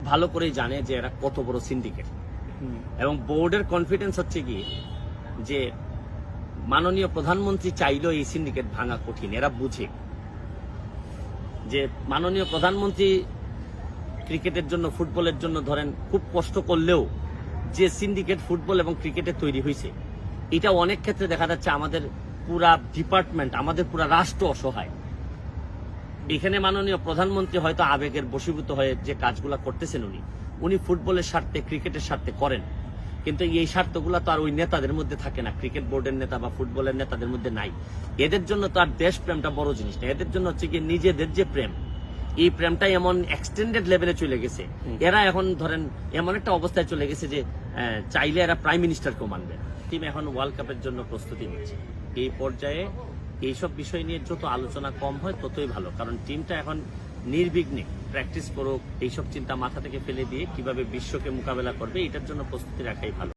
ভালো করেই জানে যে এরা কত বড় সিন্ডিকেট, এবং বোর্ডের কনফিডেন্স হচ্ছে কি যে মাননীয় প্রধানমন্ত্রী চাইলেও এই সিন্ডিকেট ভাঙা কঠিন। এরা বুঝে যে মাননীয় প্রধানমন্ত্রী ক্রিকেটের জন্য, ফুটবলের জন্য ধরেন খুব কষ্ট করলেও যে সিন্ডিকেট ফুটবল এবং ক্রিকেটে তৈরি হয়েছে, এটা অনেক ক্ষেত্রে দেখা যাচ্ছে আমাদের পুরা ডিপার্টমেন্ট, আমাদের পুরা রাষ্ট্র অসহায়। এখানে মাননীয় প্রধানমন্ত্রী হয়তো আবেগের বশীভূত হয়ে যে কাজগুলো করতেছেন উনি ফুটবলের স্বার্থে, ক্রিকেটের স্বার্থে করেন, কিন্তু এই স্বার্থগুলো তো আর ওই নেতাদের মধ্যে থাকে না, ক্রিকেট বোর্ডের নেতা বা ফুটবলের নেতাদের মধ্যে নাই। এদের জন্য তো আর দেশ প্রেমটা বড় জিনিস না, এদের জন্য হচ্ছে কি নিজেদের যে প্রেম, এই প্রেমটাই এমন এক্সটেন্ডেড লেভেলে চলে গেছে। এরা এখন ধরেন এমন একটা অবস্থায় চলে গেছে যে চাইলে এরা প্রাইম মিনিস্টারকেও মানবে। টিম এখন ওয়ার্ল্ড কাপের জন্য প্রস্তুতি নিচ্ছে। এই পর্যায়ে এইসব বিষয় নিয়ে যত আলোচনা কম হয় ততই ভালো, কারণ টিমটা এখন নির্বিঘ্নে প্র্যাকটিস করুক, এইসব চিন্তা মাথা থেকে ফেলে দিয়ে কিভাবে বিশ্বকে মোকাবেলা করবে এটার জন্য প্রস্তুতি রাখাই ভালো।